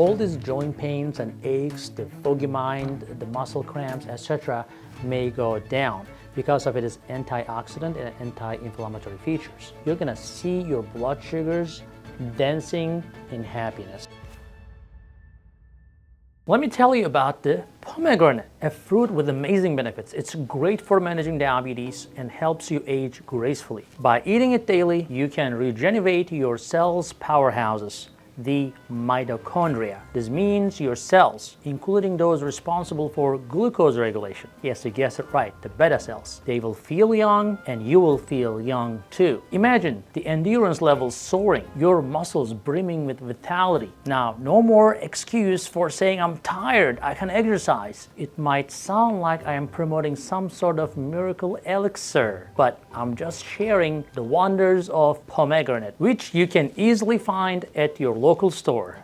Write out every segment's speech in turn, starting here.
all these joint pains and aches, the foggy mind, the muscle cramps, etc. may go down because of its antioxidant and anti-inflammatory features. You're gonna see your blood sugars dancing in happiness. Let me tell you about the pomegranate, a fruit with amazing benefits. It's great for managing diabetes and helps you age gracefully. By eating it daily, you can regenerate your cells' powerhouses, the mitochondria. This means your cells, including those responsible for glucose regulation. Yes, you guessed it right, the beta cells. They will feel young and you will feel young too. Imagine the endurance levels soaring, your muscles brimming with vitality. Now, no more excuse for saying I'm tired, I can exercise. It might sound like I am promoting some sort of miracle elixir, but I'm just sharing the wonders of pomegranate, which you can easily find at your local store.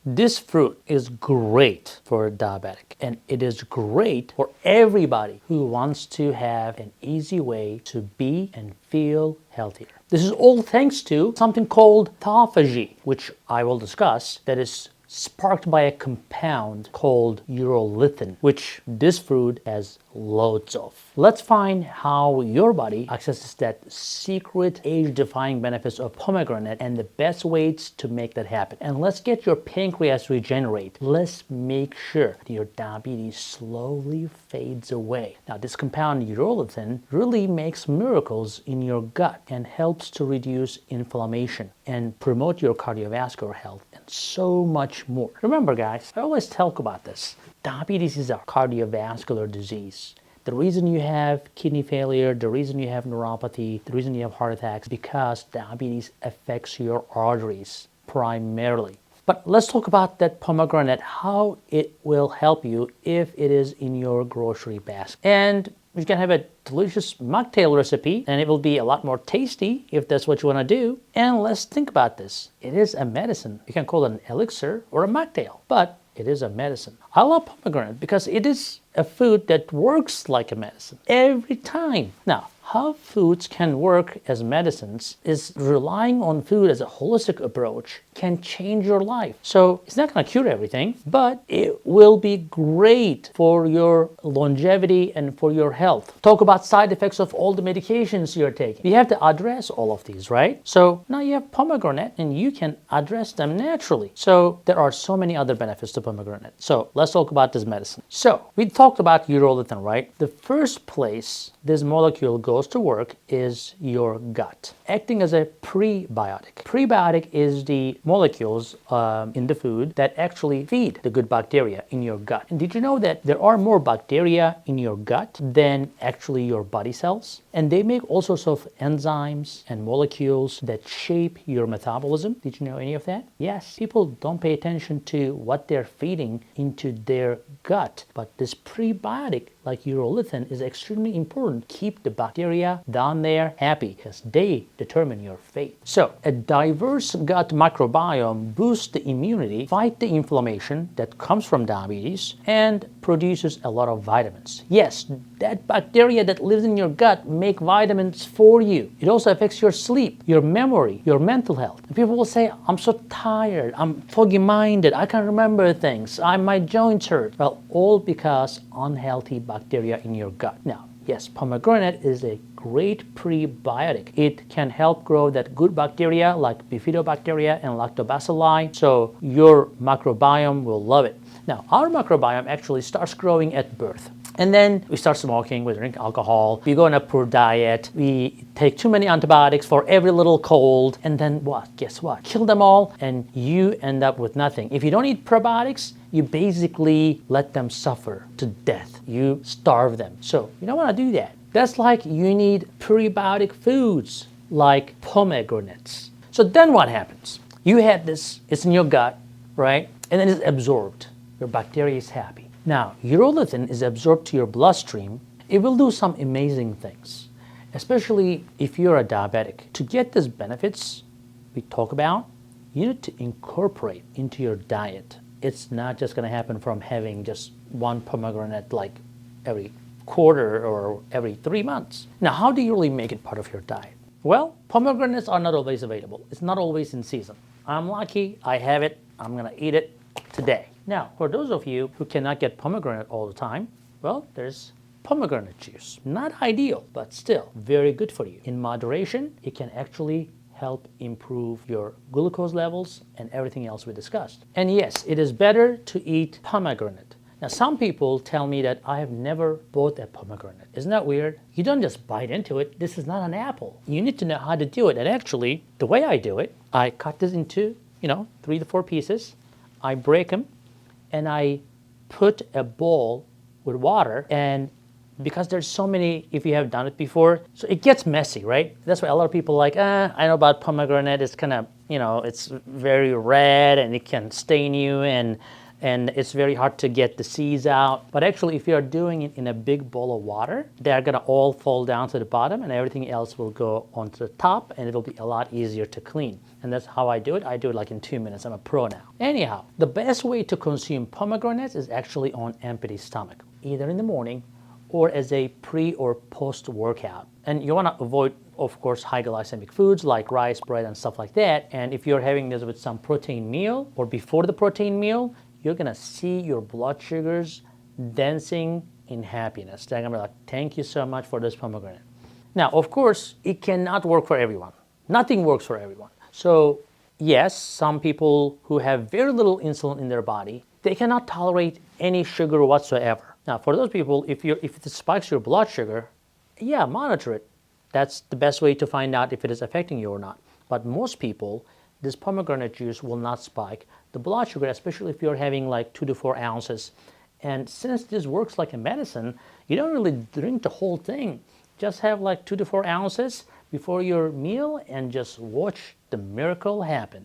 This fruit is great for diabetic, and it is great for everybody who wants to have an easy way to be and feel healthier. This is all thanks to something called autophagy, which I will discuss, that is sparked by a compound called urolithin, which this fruit has loads of. Let's find how your body accesses that secret age-defying benefits of pomegranate and the best ways to make that happen. And let's get your pancreas regenerate. Let's make sure that your diabetes slowly fades away. Now, this compound urolithin really makes miracles in your gut and helps to reduce inflammation and promote your cardiovascular health and so much more. Remember, guys, I always talk about this. Diabetes is a cardiovascular disease. The reason you have kidney failure, the reason you have neuropathy, the reason you have heart attacks, because diabetes affects your arteries primarily. But let's talk about that pomegranate, how it will help you if it is in your grocery basket. And you can have a delicious mocktail recipe, and it will be a lot more tasty if that's what you want to do. And let's think about this. It is a medicine. You can call it an elixir or a mocktail, but it is a medicine. I love pomegranate because it is a food that works like a medicine every time. Now, how foods can work as medicines is relying on food as a holistic approach can change your life. So it's not going to cure everything, but it will be great for your longevity and for your health. Talk about side effects of all the medications you're taking. You have to address all of these, right? So now you have pomegranate and you can address them naturally. So there are so many other benefits to pomegranate. So let's talk about this medicine. So we talked about urolithin, right? The first place this molecule goes to work is your gut, acting as a prebiotic. Prebiotic is the molecules in the food that actually feed the good bacteria in your gut. And did you know that there are more bacteria in your gut than actually your body cells? And they make all sorts of enzymes and molecules that shape your metabolism. Did you know any of that? Yes, people don't pay attention to what they're feeding into their gut, but this prebiotic like urolithin is extremely important. Keep the bacteria down there happy because they determine your fate. So a diverse gut microbiome boosts the immunity, fight the inflammation that comes from diabetes, and produces a lot of vitamins. Yes, that bacteria that lives in your gut make vitamins for you. It also affects your sleep, your memory, your mental health. And people will say, I'm so tired, I'm foggy-minded, I can't remember things, my joints hurt. Well, all because unhealthy bacteria in your gut. Now, yes, pomegranate is a great prebiotic. It can help grow that good bacteria like bifidobacteria and lactobacilli, so your microbiome will love it. Now, our microbiome actually starts growing at birth. And then we start smoking, we drink alcohol, we go on a poor diet, we take too many antibiotics for every little cold, and then what? Guess what? Kill them all, and you end up with nothing. If you don't eat probiotics, you basically let them suffer to death. You starve them. So you don't want to do that. That's like you need prebiotic foods like pomegranates. So then what happens? You had this, it's in your gut, right? And then it's absorbed. Your bacteria is happy. Now, urolithin is absorbed to your bloodstream. It will do some amazing things, especially if you're a diabetic. To get these benefits we talk about, you need to incorporate into your diet. It's not just going to happen from having just one pomegranate like every quarter or every 3 months. Now, how do you really make it part of your diet? Well, pomegranates are not always available. It's not always in season. I'm lucky I have it I'm gonna eat it today. Now, for those of you who cannot get pomegranate all the time, well, there's pomegranate juice. Not ideal, but still very good for you. In moderation, it can actually help improve your glucose levels and everything else we discussed. And yes, it is better to eat pomegranate. Now, some people tell me that I have never bought a pomegranate. Isn't that weird? You don't just bite into it. This is not an apple. You need to know how to do it. And actually, the way I do it, I cut this into, 3 to 4 pieces. I break them, and I put a bowl with water, and because there's so many, if you have done it before, so it gets messy, right? That's why a lot of people are like, I know about pomegranate. It's kind of, it's very red and it can stain you and it's very hard to get the seeds out. But actually, if you're doing it in a big bowl of water, they're gonna all fall down to the bottom and everything else will go onto the top and it'll be a lot easier to clean. And that's how I do it. I do it like in 2 minutes. I'm a pro now. Anyhow, the best way to consume pomegranates is actually on empty stomach, either in the morning or as a pre or post workout. And you wanna avoid, of course, high glycemic foods like rice, bread, and stuff like that. And if you're having this with some protein meal or before the protein meal, you're gonna see your blood sugars dancing in happiness. They're gonna be like, thank you so much for this pomegranate. Now, of course, it cannot work for everyone. Nothing works for everyone. So yes, some people who have very little insulin in their body, they cannot tolerate any sugar whatsoever. Now, for those people, if it spikes your blood sugar, yeah, monitor it. That's the best way to find out if it is affecting you or not. But most people, this pomegranate juice will not spike the blood sugar, especially if you're having like 2 to 4 ounces. And since this works like a medicine, you don't really drink the whole thing. Just have like 2 to 4 ounces before your meal and just watch the miracle happen.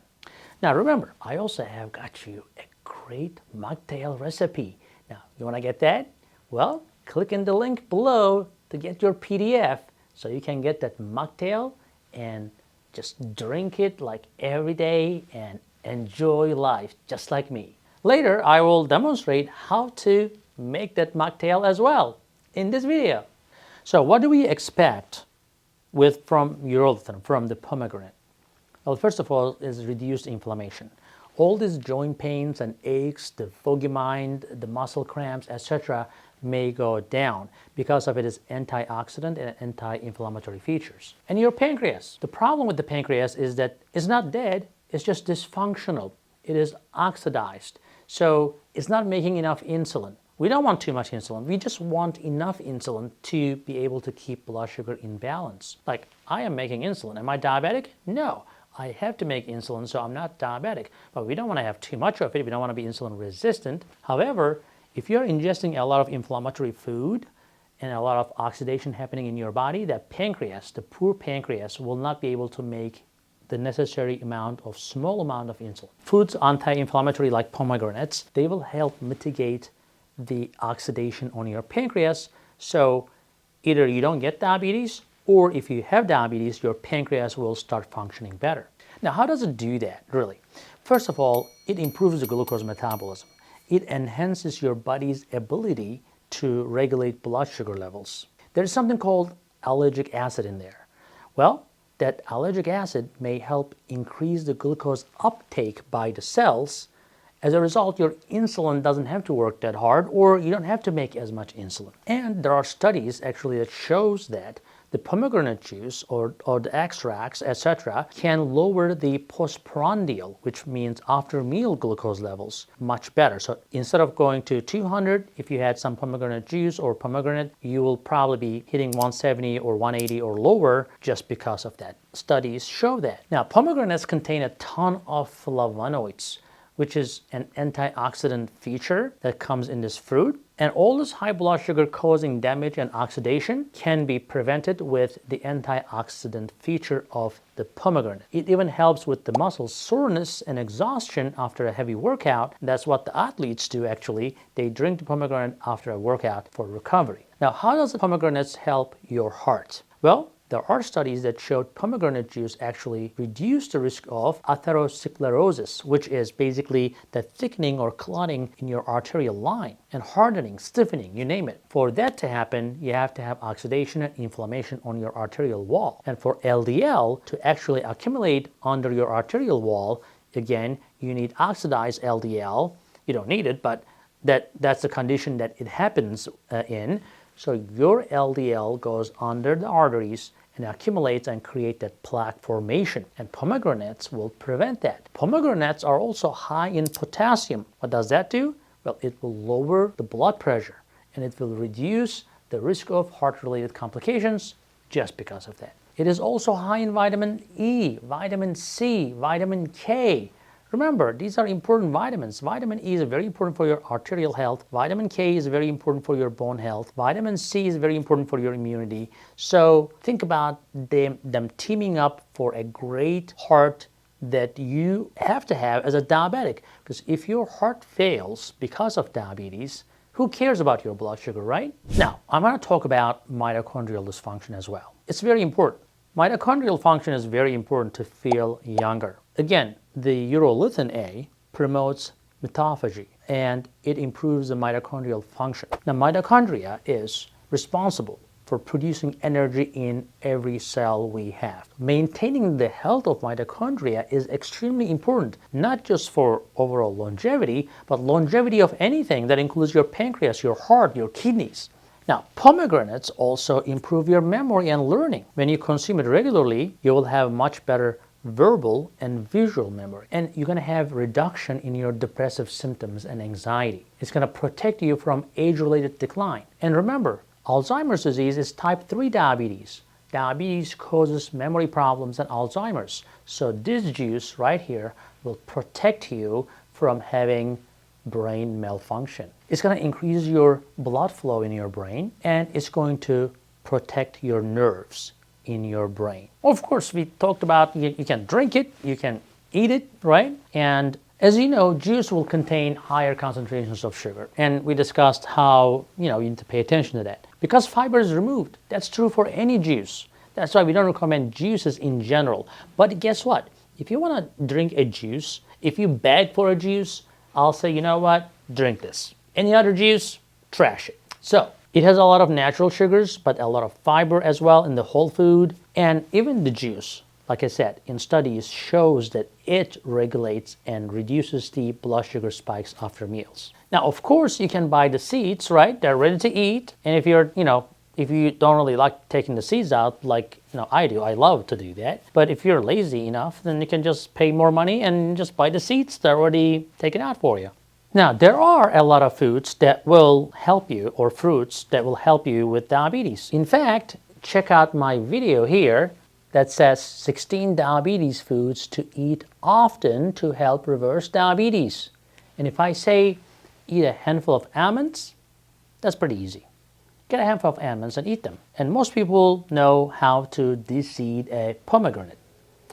Now remember, I also have got you a great mocktail recipe. Now, you want to get that? Well, click in the link below to get your PDF so you can get that mocktail and just drink it like every day and enjoy life just like me. Later, I will demonstrate how to make that mocktail as well in this video. So what do we expect from urolithin, from the pomegranate? Well, first of all, is reduced inflammation. All these joint pains and aches, the foggy mind, the muscle cramps, etc. may go down because of its antioxidant and anti-inflammatory features. And your pancreas. The problem with the pancreas is that it's not dead, it's just dysfunctional. It is oxidized. So it's not making enough insulin. We don't want too much insulin. We just want enough insulin to be able to keep blood sugar in balance. Like, I am making insulin. Am I diabetic? No. I have to make insulin, so I'm not diabetic. But we don't want to have too much of it. We don't want to be insulin resistant. However, if you're ingesting a lot of inflammatory food and a lot of oxidation happening in your body, that pancreas, the poor pancreas, will not be able to make the necessary small amount of insulin. Foods anti-inflammatory like pomegranates, they will help mitigate the oxidation on your pancreas. So either you don't get diabetes, or if you have diabetes, your pancreas will start functioning better. Now, how does it do that, really? First of all, it improves the glucose metabolism. It enhances your body's ability to regulate blood sugar levels. There's something called allergic acid in there. Well, that allergic acid may help increase the glucose uptake by the cells. As a result, your insulin doesn't have to work that hard, or you don't have to make as much insulin. And there are studies actually that shows that the pomegranate juice or the extracts, etc., can lower the postprandial, which means after meal glucose levels, much better. So instead of going to 200, if you had some pomegranate juice or pomegranate, you will probably be hitting 170 or 180 or lower just because of that. Studies show that. Now, pomegranates contain a ton of flavonoids, which is an antioxidant feature that comes in this fruit. And all this high blood sugar causing damage and oxidation can be prevented with the antioxidant feature of the pomegranate. It even helps with the muscle soreness and exhaustion after a heavy workout. That's what the athletes do actually. They drink the pomegranate after a workout for recovery. Now, how does the pomegranates help your heart? Well, there are studies that showed pomegranate juice actually reduced the risk of atherosclerosis, which is basically the thickening or clotting in your arterial line, and hardening, stiffening, you name it. For that to happen, you have to have oxidation and inflammation on your arterial wall. And for LDL to actually accumulate under your arterial wall, Again, you need oxidized LDL. You don't need it, but that's the condition that it happens in. So your LDL goes under the arteries and accumulates and create that plaque formation. And pomegranates will prevent that. Pomegranates are also high in potassium. What does that do? Well, it will lower the blood pressure and it will reduce the risk of heart-related complications just because of that. It is also high in vitamin E, vitamin C, vitamin K. Remember, these are important vitamins. Vitamin E is very important for your arterial health. Vitamin K is very important for your bone health. Vitamin C is very important for your immunity. So think about them teaming up for a great heart that you have to have as a diabetic. Because if your heart fails because of diabetes, who cares about your blood sugar, right? Now, I'm going to talk about mitochondrial dysfunction as well. It's very important. Mitochondrial function is very important to feel younger. Again, the urolithin A promotes mitophagy and it improves the mitochondrial function. Now, mitochondria is responsible for producing energy in every cell we have. Maintaining the health of mitochondria is extremely important, not just for overall longevity, but longevity of anything that includes your pancreas, your heart, your kidneys. Now, pomegranates also improve your memory and learning. When you consume it regularly, you will have much better verbal and visual memory. And you're going to have reduction in your depressive symptoms and anxiety. It's going to protect you from age-related decline. And remember, Alzheimer's disease is type 3 diabetes. Diabetes causes memory problems and Alzheimer's. So this juice right here will protect you from having brain malfunction. It's going to increase your blood flow in your brain and it's going to protect your nerves in your brain. Of course, we talked about you can drink it, you can eat it, right? And as you know, juice will contain higher concentrations of sugar. And we discussed how, you need to pay attention to that. Because fiber is removed, that's true for any juice. That's why we don't recommend juices in general. But guess what? If you want to drink a juice, if you beg for a juice, I'll say, you know what? Drink this. Any other juice? Trash it. So, it has a lot of natural sugars, but a lot of fiber as well in the whole food. And even the juice, like I said, in studies shows that it regulates and reduces the blood sugar spikes after meals. Now, of course, you can buy the seeds, right? They're ready to eat. And if you're, if you don't really like taking the seeds out like, I do, I love to do that. But if you're lazy enough, then you can just pay more money and just buy the seeds. They're already taken out for you. Now, there are a lot of foods that will help you, or fruits that will help you with diabetes. In fact, check out my video here that says 16 diabetes foods to eat often to help reverse diabetes. And if I say eat a handful of almonds, that's pretty easy. Get a handful of almonds and eat them. And most people know how to de-seed a pomegranate,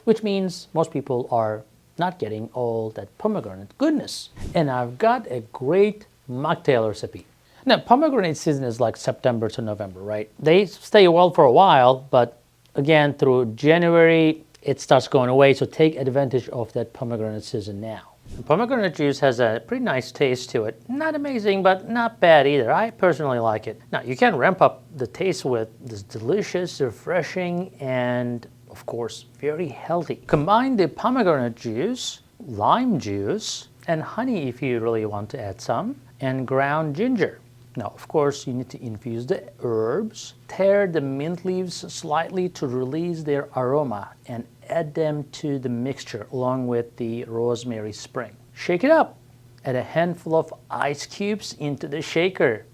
which means most people are not getting all that pomegranate goodness. And I've got a great mocktail recipe. Now, pomegranate season is like September to November, right? They stay well for a while, but again, through January, it starts going away, so take advantage of that pomegranate season now. And pomegranate juice has a pretty nice taste to it. Not amazing, but not bad either. I personally like it. Now, you can ramp up the taste with this delicious, refreshing, and of course, very healthy. Combine the pomegranate juice, lime juice, and honey if you really want to add some, and ground ginger. Now, of course, you need to infuse the herbs, tear the mint leaves slightly to release their aroma, and add them to the mixture along with the rosemary spring. Shake it up. Add a handful of ice cubes into the shaker.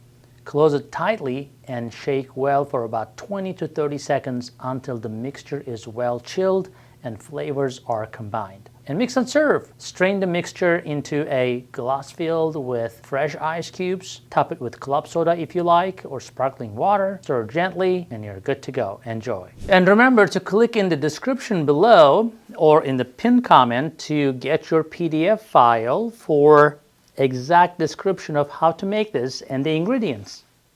Close it tightly and shake well for about 20 to 30 seconds until the mixture is well chilled and flavors are combined. And mix and serve. Strain the mixture into a glass filled with fresh ice cubes. Top it with club soda if you like, or sparkling water. Stir gently and you're good to go. Enjoy. And remember to click in the description below or in the pinned comment to get your PDF file for exact description of how to make this and the ingredients.